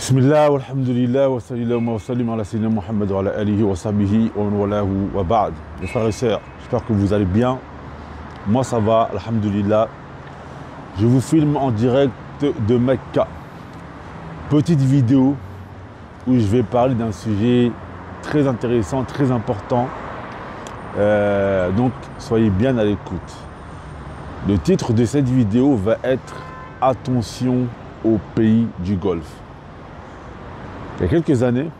Bismillah, walhamdulillah, wa sallallahu wa sallim ala sayyidina Muhammad wa ala alihi wa sahbihi wa man walahu wa ba'd. Mes frères et sœurs, j'espère que vous allez bien. Moi ça va, alhamdulillah. Je vous filme en direct de Mecca. Petite vidéo où je vais parler d'un sujet très intéressant, très important. Donc soyez bien à l'écoute. Le titre de cette vidéo va être « Attention aux pays du Golfe ». Il y a quelques années,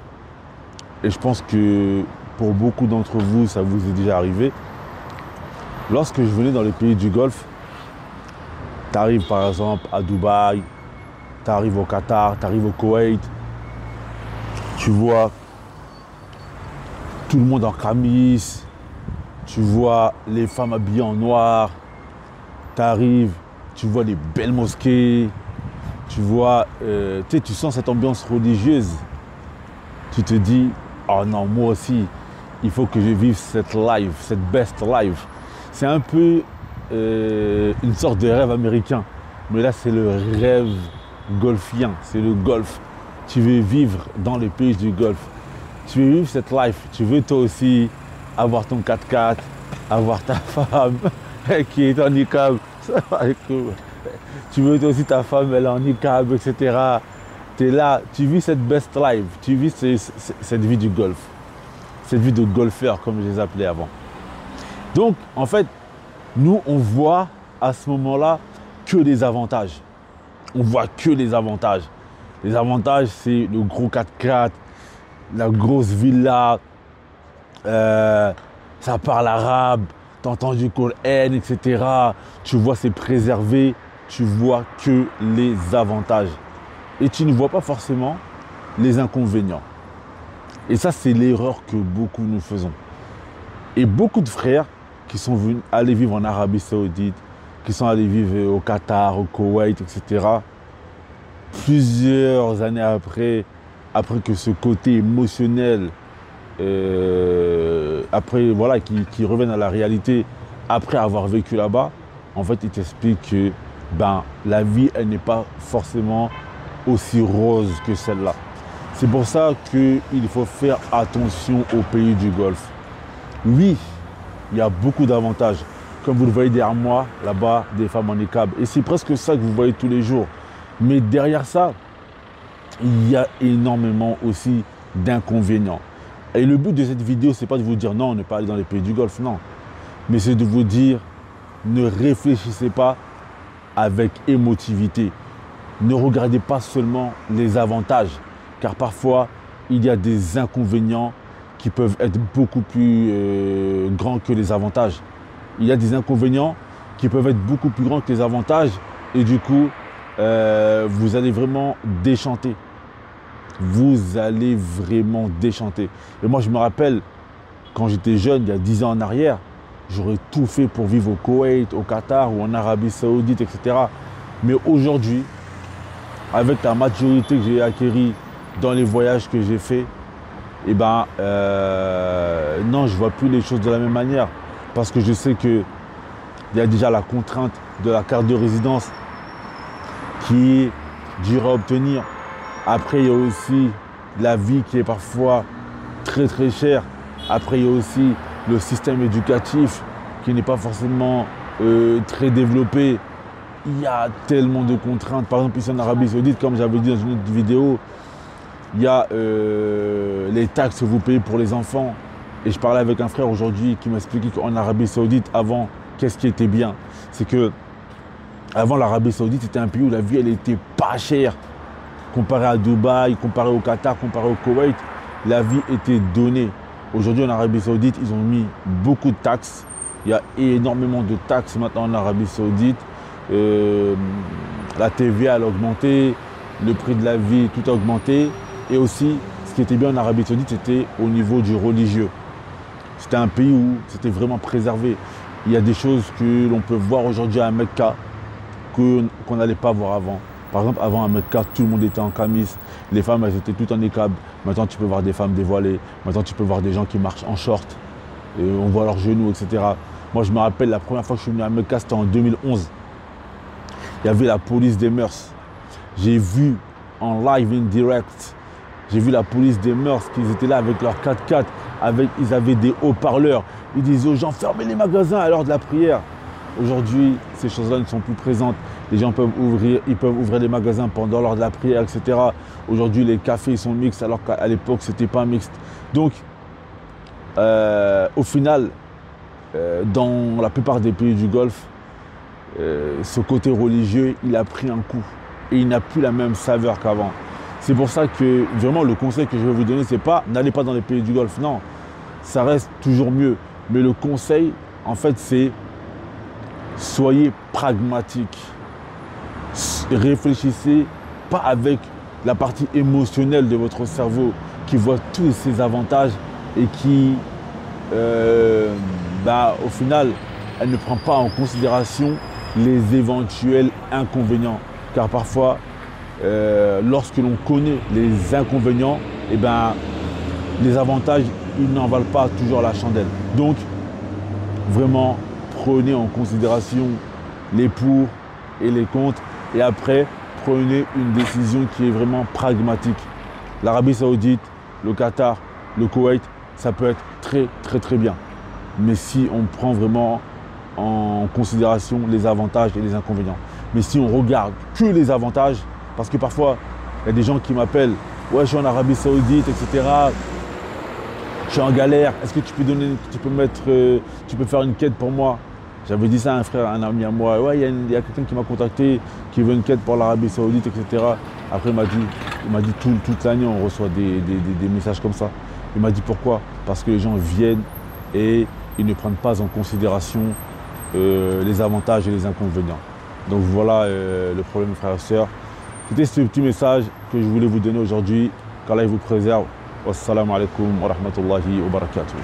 et je pense que pour beaucoup d'entre vous, ça vous est déjà arrivé, lorsque je venais dans les pays du Golfe, tu arrives par exemple à Dubaï, tu arrives au Qatar, tu arrives au Koweït, tu vois tout le monde en camis, tu vois les femmes habillées en noir, tu arrives, tu vois les belles mosquées, tu vois, tu sens cette ambiance religieuse. Tu te dis, oh non, moi aussi, il faut que je vive cette life, cette best life. C'est un peu une sorte de rêve américain. Mais là, c'est le rêve golfien, c'est le golf. Tu veux vivre dans les pays du golfe. Tu veux vivre cette life. Tu veux toi aussi avoir ton 4x4, avoir ta femme qui est en niqab. Tu veux toi aussi ta femme, elle est en niqab, etc. Tu es là, tu vis cette best life, tu vis cette vie du golf, cette vie de golfeur comme je les appelais avant. Donc en fait, nous on voit à ce moment-là que les avantages. On voit que les avantages. Les avantages, c'est le gros 4x4, la grosse villa, ça parle arabe, tu entends du Coran, etc. Tu vois c'est préservé, tu vois que les avantages. Et tu ne vois pas forcément les inconvénients. Et ça, c'est l'erreur que beaucoup nous faisons. Et beaucoup de frères qui sont venus aller vivre en Arabie Saoudite, qui sont allés vivre au Qatar, au Koweït, etc. Plusieurs années après que ce côté émotionnel, après voilà, qui reviennent à la réalité, après avoir vécu là-bas, en fait, ils t'expliquent que la vie, elle n'est pas forcément aussi rose que celle-là. C'est pour ça qu'il faut faire attention aux pays du Golfe. Oui, il y a beaucoup d'avantages. Comme vous le voyez derrière moi, là-bas, des femmes en niqab. Et c'est presque ça que vous voyez tous les jours. Mais derrière ça, il y a énormément aussi d'inconvénients. Et le but de cette vidéo, c'est pas de vous dire non, on n'est pas allé dans les pays du Golfe, non. Mais c'est de vous dire, ne réfléchissez pas avec émotivité. Ne regardez pas seulement les avantages, car parfois, il y a des inconvénients qui peuvent être beaucoup plus grands que les avantages. Il y a des inconvénients qui peuvent être beaucoup plus grands que les avantages et du coup, vous allez vraiment déchanter. Vous allez vraiment déchanter. Et moi, je me rappelle, quand j'étais jeune, il y a 10 ans en arrière, j'aurais tout fait pour vivre au Koweït, au Qatar ou en Arabie Saoudite, etc. Mais aujourd'hui, avec la maturité que j'ai acquérie dans les voyages que j'ai faits, non, je ne vois plus les choses de la même manière. Parce que je sais qu'il y a déjà la contrainte de la carte de résidence qui est dure à obtenir. Après, il y a aussi la vie qui est parfois très très chère. Après, il y a aussi le système éducatif qui n'est pas forcément très développé. Il y a tellement de contraintes. Par exemple, ici en Arabie Saoudite, comme j'avais dit dans une autre vidéo, il y a les taxes que vous payez pour les enfants. Et je parlais avec un frère aujourd'hui qui m'expliquait qu'en Arabie Saoudite, avant, qu'est-ce qui était bien? C'est que avant l'Arabie Saoudite, c'était un pays où la vie, elle était pas chère. Comparé à Dubaï, comparé au Qatar, comparé au Koweït, la vie était donnée. Aujourd'hui, en Arabie Saoudite, ils ont mis beaucoup de taxes. Il y a énormément de taxes maintenant en Arabie Saoudite. La TVA elle a augmenté, le prix de la vie tout a augmenté et aussi ce qui était bien en Arabie Saoudite c'était au niveau du religieux. C'était un pays où c'était vraiment préservé. Il y a des choses que l'on peut voir aujourd'hui à Mecca qu'on n'allait pas voir avant. Par exemple avant à Mecca tout le monde était en camis, les femmes elles étaient toutes en niqab. Maintenant tu peux voir des femmes dévoilées, maintenant tu peux voir des gens qui marchent en short, et on voit leurs genoux, etc. Moi je me rappelle la première fois que je suis venu à Mecca c'était en 2011. Il y avait la police des mœurs. J'ai vu en live, in direct. J'ai vu la police des mœurs, qu'ils étaient là avec leur 4x4, ils avaient des haut-parleurs. Ils disaient aux gens, fermez les magasins à l'heure de la prière. Aujourd'hui, ces choses-là ne sont plus présentes. Les gens peuvent ouvrir des magasins pendant l'heure de la prière, etc. Aujourd'hui, les cafés sont mixtes, alors qu'à l'époque, ce n'était pas mixte. Donc, au final, dans la plupart des pays du Golfe, ce côté religieux, il a pris un coup. Et il n'a plus la même saveur qu'avant. C'est pour ça que vraiment le conseil que je vais vous donner, c'est pas n'allez pas dans les pays du Golfe, non. Ça reste toujours mieux. Mais le conseil, en fait, c'est soyez pragmatique. Réfléchissez pas avec la partie émotionnelle de votre cerveau qui voit tous ses avantages et qui, au final, elle ne prend pas en considération les éventuels inconvénients. Car parfois, lorsque l'on connaît les inconvénients, les avantages, ils n'en valent pas toujours la chandelle. Donc, vraiment, prenez en considération les pour et les contre. Et après, prenez une décision qui est vraiment pragmatique. L'Arabie Saoudite, le Qatar, le Koweït, ça peut être très, très, très bien. Mais si on prend vraiment en considération les avantages et les inconvénients. Mais si on regarde que les avantages, parce que parfois, il y a des gens qui m'appellent, ouais, je suis en Arabie Saoudite, etc. Je suis en galère, est-ce que tu peux faire une quête pour moi? J'avais dit ça à un frère, un ami à moi, ouais, il y a quelqu'un qui m'a contacté, qui veut une quête pour l'Arabie Saoudite, etc. Après, il m'a dit toute l'année, on reçoit des messages comme ça. Il m'a dit pourquoi? Parce que les gens viennent et ils ne prennent pas en considération les avantages et les inconvénients. Donc voilà le problème, frères et sœurs. C'était ce petit message que je voulais vous donner aujourd'hui. Qu'Allah vous préserve. Wassalamu alaikum wa rahmatullahi wa barakatuh.